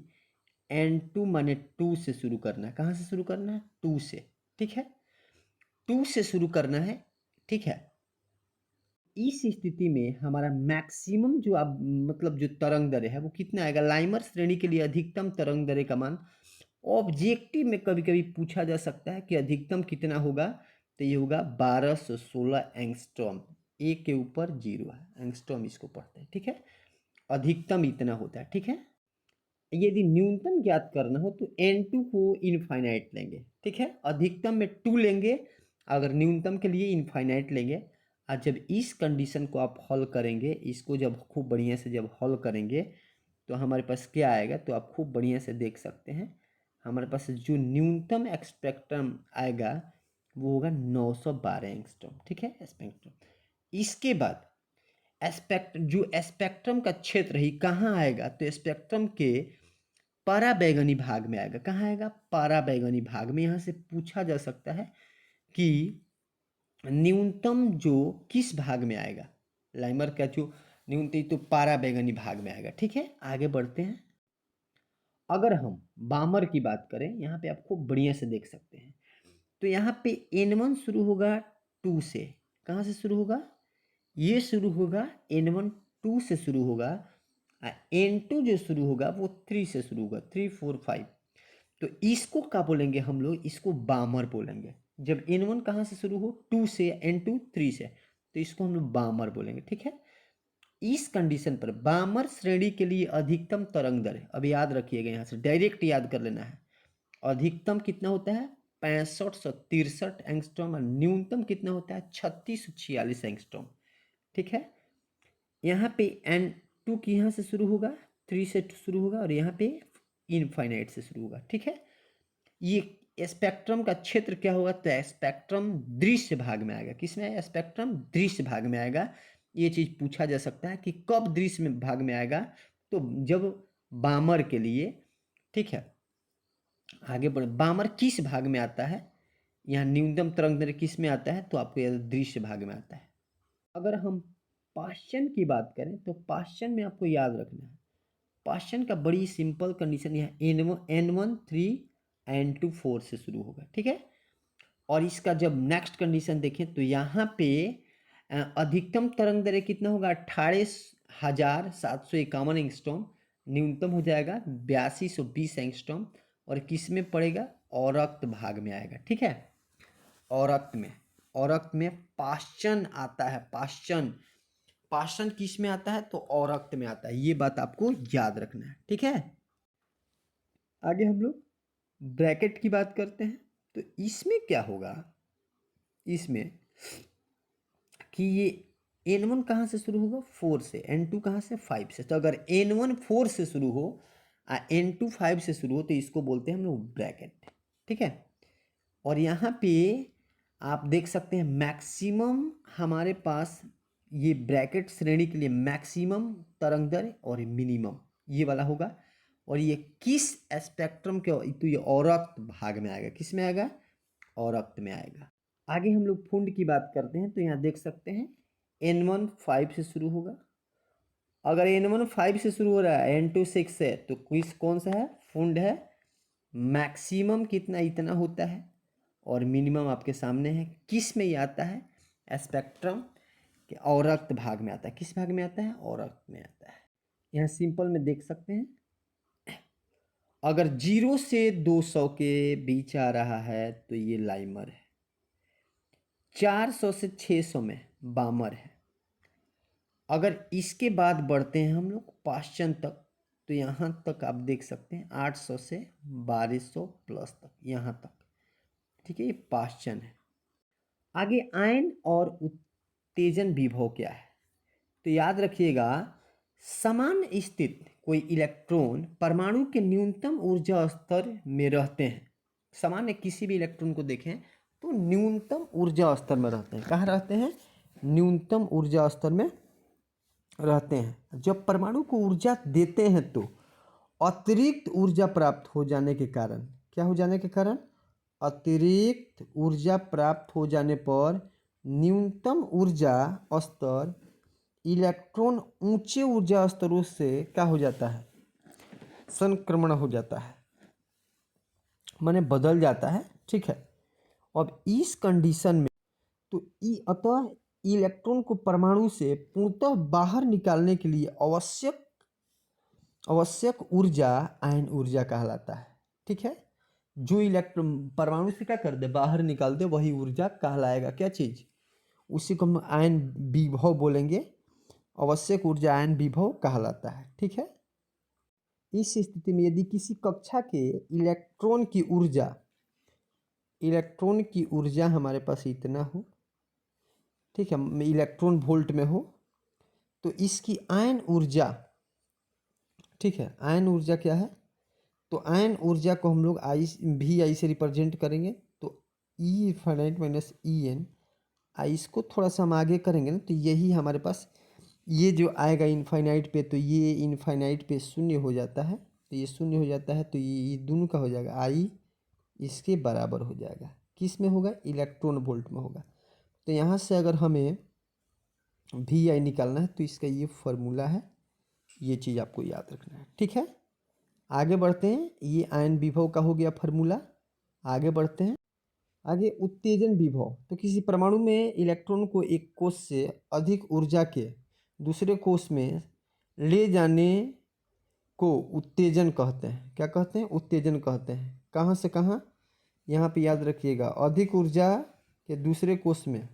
N2 माने 2 से शुरू करना है। कहाँ से शुरू करना है 2 से। ठीक है, 2 से शुरू करना है। ठीक है, इस स्थिति में हमारा मैक्सिमम जो आप मतलब जो तरंग दैर्घ्य है वो कितना आएगा। लाइमर श्रेणी के लिए अधिकतम तरंग दैर्घ्य का मान ऑब्जेक्टिव में कभी कभी पूछा जा सकता है कि अधिकतम कितना होगा, तो ये होगा 1216 एंगस्ट्रॉम। ए के ऊपर 0 है, एंगस्ट्रॉम इसको पढ़ते हैं। ठीक है, अधिकतम इतना होता है। ठीक है, यदि न्यूनतम ज्ञात करना हो तो N2 को इनफाइनाइट लेंगे। ठीक है, अधिकतम में 2 लेंगे, अगर न्यूनतम के लिए इनफाइनाइट लेंगे। और जब इस कंडीशन को आप हल करेंगे, इसको जब खूब बढ़िया से जब हल करेंगे तो हमारे पास क्या आएगा, तो आप खूब बढ़िया से देख सकते हैं। हमारे पास जो न्यूनतम स्पेक्ट्रम आएगा वो होगा 912 एंगस्ट्रॉम। ठीक है, स्पेक्ट्रम। इसके बाद जो स्पेक्ट्रम का क्षेत्र ही कहाँ आएगा, तो स्पेक्ट्रम के पराबैंगनी भाग में आएगा। कहाँ आएगा, पराबैंगनी भाग में। यहाँ से पूछा जा सकता है कि न्यूनतम जो किस भाग में आएगा, लाइमर का जो न्यूनतम तो पराबैंगनी भाग में आएगा। ठीक है, आगे बढ़ते हैं। अगर हम बामर की बात करें, यहाँ पे आपको बढ़िया से देख सकते हैं। तो यहाँ पे N1 शुरू होगा 2 से। कहाँ से शुरू होगा, ये शुरू होगा N1 2 से शुरू होगा। N2 जो शुरू होगा वो 3 से शुरू होगा, 3 4 5। तो इसको क्या बोलेंगे हम लोग, इसको बामर बोलेंगे। जब N1 कहाँ से शुरू हो, 2 से, N2 3 से, तो इसको हम लोग बामर बोलेंगे, ठीक है। इस कंडीशन पर बामर श्रेणी के लिए अधिकतम तरंग दर, अब याद रखिएगा, यहाँ से डायरेक्ट याद कर लेना है, अधिकतम कितना होता है 6563 एंगस्ट्रॉम और न्यूनतम कितना होता है 3646 एंगस्ट्रॉम, ठीक है। यहाँ पे N2 की यहाँ से शुरू होगा, 3 से शुरू होगा, और यहाँ पे इनफाइनाइट से शुरू होगा, ठीक है। ये स्पेक्ट्रम का क्षेत्र क्या होगा, तो स्पेक्ट्रम दृश्य भाग में आएगा। किस में आएगा, स्पेक्ट्रम दृश्य भाग में आएगा। ये चीज पूछा जा सकता है कि कब दृश्य में भाग में आएगा, तो जब बामर के लिए, ठीक है। आगे बढ़े, बामर किस भाग में आता है, यहाँ न्यूनतम तरंग दैर्ध्य किस में आता है, तो आपको यह दृश्य भाग में आता है। अगर हम पाश्चन की बात करें तो पाश्चन में आपको याद रखना है, पाश्चन का बड़ी सिंपल कंडीशन यहाँ N1 3 N2 4 से शुरू होगा, ठीक है। और इसका जब नेक्स्ट कंडीशन देखें तो यहाँ पे अधिकतम तरंग दैर्ध्य कितना होगा 28,751 एंगस्ट्रॉम, न्यूनतम हो जाएगा 8220 एंगस्ट्रॉम, और किस में पड़ेगा, औरक्त भाग में आएगा, ठीक है। औरक्त में पाश्चन आता है, पाश्चन किस में आता है, तो औरक्त में आता है। ये बात आपको याद रखना है, ठीक है। आगे हम लोग ब्रैकेट की बात करते हैं, तो इसमें क्या होगा, इसमें कि ये N1 कहाँ से शुरू होगा, 4 से, N2 कहाँ से, 5 से। तो अगर N1 4 से शुरू हो N2 5 से शुरू हो, तो इसको बोलते हैं हम लोग ब्रैकेट, ठीक है। और यहाँ पे आप देख सकते हैं मैक्सिमम हमारे पास, ये ब्रैकेट श्रेणी के लिए मैक्सिमम तरंग दैर्ध्य और मिनिमम ये वाला होगा। और ये किस स्पेक्ट्रम के, तो ये औरक्त भाग में आएगा, किस में आएगा, औरक्त में आएगा। आगे हम लोग फुंड की बात करते हैं, तो यहाँ देख सकते हैं N1 5 से शुरू होगा। अगर N1 5 से शुरू हो रहा है, N2 6 से, तो क्विज कौन सा है, फुंड है। मैक्सिमम कितना, इतना होता है, और मिनिमम आपके सामने है। किस में ये आता है, स्पेक्ट्रम के औरक्त भाग में आता है। किस भाग में आता है, औरक्त में आता है। यहाँ सिंपल में देख सकते हैं, अगर 0 से 200 के बीच आ रहा है तो ये लाइमर है, 400 से 600 में बामर है। अगर इसके बाद बढ़ते हैं हम लोग पाश्चन तक, तो यहाँ तक आप देख सकते हैं 800 से 1200 प्लस तक, यहाँ तक, ठीक है। ये पाश्चन है। आगे आयन और उत्तेजन विभव क्या है, तो याद रखिएगा, समान स्थिति कोई इलेक्ट्रॉन परमाणु के न्यूनतम ऊर्जा स्तर में रहते हैं। सामान्य किसी भी इलेक्ट्रॉन को देखें तो न्यूनतम ऊर्जा स्तर में रहते हैं। कहाँ रहते हैं, न्यूनतम ऊर्जा स्तर में रहते हैं। जब परमाणु को ऊर्जा देते हैं तो अतिरिक्त ऊर्जा प्राप्त हो जाने के कारण, क्या हो जाने के कारण, अतिरिक्त ऊर्जा प्राप्त हो जाने पर न्यूनतम ऊर्जा स्तर इलेक्ट्रॉन ऊंचे ऊर्जा स्तरों से क्या हो जाता है, संक्रमण हो जाता है, माने बदल जाता है, ठीक है। अब इस कंडीशन में तो अतः इलेक्ट्रॉन को परमाणु से पूर्णतः बाहर निकालने के लिए आवश्यक ऊर्जा आयन ऊर्जा कहलाता है, ठीक है। जो इलेक्ट्रॉन परमाणु से क्या कर दे, बाहर निकाल दे, वही ऊर्जा कहलाएगा, क्या चीज, उसी को हम आयन विभव बोलेंगे। आवश्यक ऊर्जा आयन विभव कहलाता है, ठीक है। इस स्थिति में यदि किसी कक्षा के इलेक्ट्रॉन की ऊर्जा हमारे पास इतना हो, ठीक है, इलेक्ट्रॉन वोल्ट में हो, तो इसकी आयन ऊर्जा, ठीक है, आयन ऊर्जा क्या है, तो आयन ऊर्जा को हम लोग VI से रिप्रेजेंट करेंगे। तो E इनफाइनाइट माइनस EN, इसको थोड़ा सा हम आगे करेंगे ना, तो यही हमारे पास ये जो आएगा इनफाइनाइट पे, तो ये इनफाइनाइट पे शून्य हो जाता है, तो ये शून्य हो जाता है, तो ये दोनों का हो जाएगा I इसके बराबर हो जाएगा। किस में होगा, इलेक्ट्रॉन वोल्ट में होगा। तो यहाँ से अगर हमें VI निकालना है तो इसका ये फॉर्मूला है, ये चीज़ आपको याद रखना है, ठीक है। आगे बढ़ते हैं, ये आयन विभव का हो गया फॉर्मूला। आगे बढ़ते हैं, आगे उत्तेजन विभव, तो किसी परमाणु में इलेक्ट्रॉन को एक कोष से अधिक ऊर्जा के दूसरे कोष में ले जाने को उत्तेजन कहते हैं। क्या कहते हैं, उत्तेजन कहते हैं। कहाँ से कहाँ, यहाँ पे याद रखिएगा, अधिक ऊर्जा के दूसरे कोष में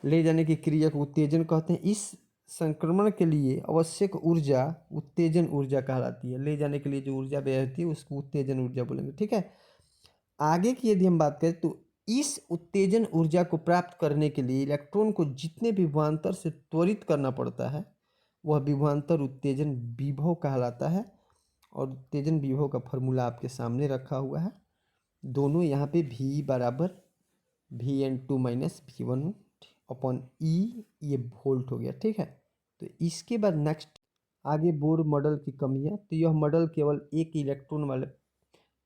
ले जाने की क्रिया को उत्तेजन कहते हैं। इस संक्रमण के लिए आवश्यक ऊर्जा उत्तेजन ऊर्जा कहलाती है। ले जाने के लिए जो ऊर्जा व्यय होती है उसको उत्तेजन ऊर्जा बोलेंगे, ठीक है। आगे की यदि हम बात करें तो इस उत्तेजन ऊर्जा को प्राप्त करने के लिए इलेक्ट्रॉन को जितने विभवांतर से त्वरित करना पड़ता है वह विभवांतर उत्तेजन विभव कहलाता है। और उत्तेजन विभव का फॉर्मूला आपके सामने रखा हुआ है। दोनों यहाँ पे V बराबर Vn2 माइनस V1 अपॉन ई, ये वोल्ट हो गया, ठीक है। तो इसके बाद नेक्स्ट आगे बोर मॉडल की कमियां। तो यह मॉडल केवल एक इलेक्ट्रॉन वाले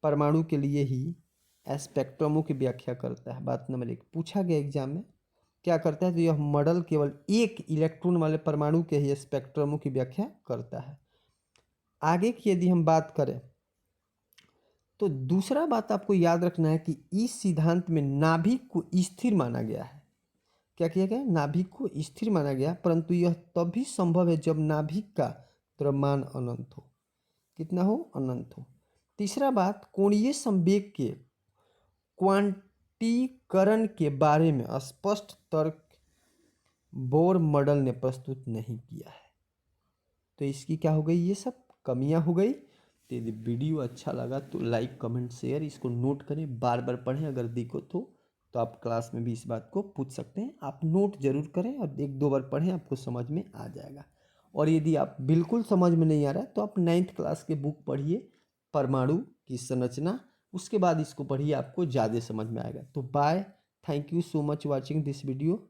परमाणु के लिए ही स्पेक्ट्रमों की व्याख्या करता है। बात नंबर 1 पूछा गया एग्जाम में, क्या करता है? तो यह मॉडल केवल एक इलेक्ट्रॉन वाले परमाणु के ही स्पेक्ट्रमों की व्याख्या करता है। आगे की यदि हम बात करें तो दूसरा बात आपको याद रखना है कि इस सिद्धांत में नाभिक को स्थिर माना गया है। क्या किया गया? नाभिक को स्थिर माना गया, परंतु यह तभी संभव है जब नाभिक का द्रव्यमान अनंत हो। कितना हो? अनंत हो। तीसरा बात, कोणीय संवेग के क्वांटीकरण के बारे में स्पष्ट तर्क बोर मॉडल ने प्रस्तुत नहीं किया है। तो इसकी क्या हो गई? ये सब कमियां हो गई। तो यदि वीडियो अच्छा लगा तो लाइक कमेंट शेयर इसको नोट करें, बार बार पढ़ें। अगर दिक्कत हो तो आप क्लास में भी इस बात को पूछ सकते हैं। आप नोट जरूर करें और 1-2 बार पढ़ें, आपको समझ में आ जाएगा। और यदि आप बिल्कुल समझ में नहीं आ रहा है तो आप 9th क्लास के बुक पढ़िए, परमाणु की संरचना, उसके बाद इसको पढ़िए, आपको ज़्यादा समझ में आएगा। तो bye, thank you so much watching this video.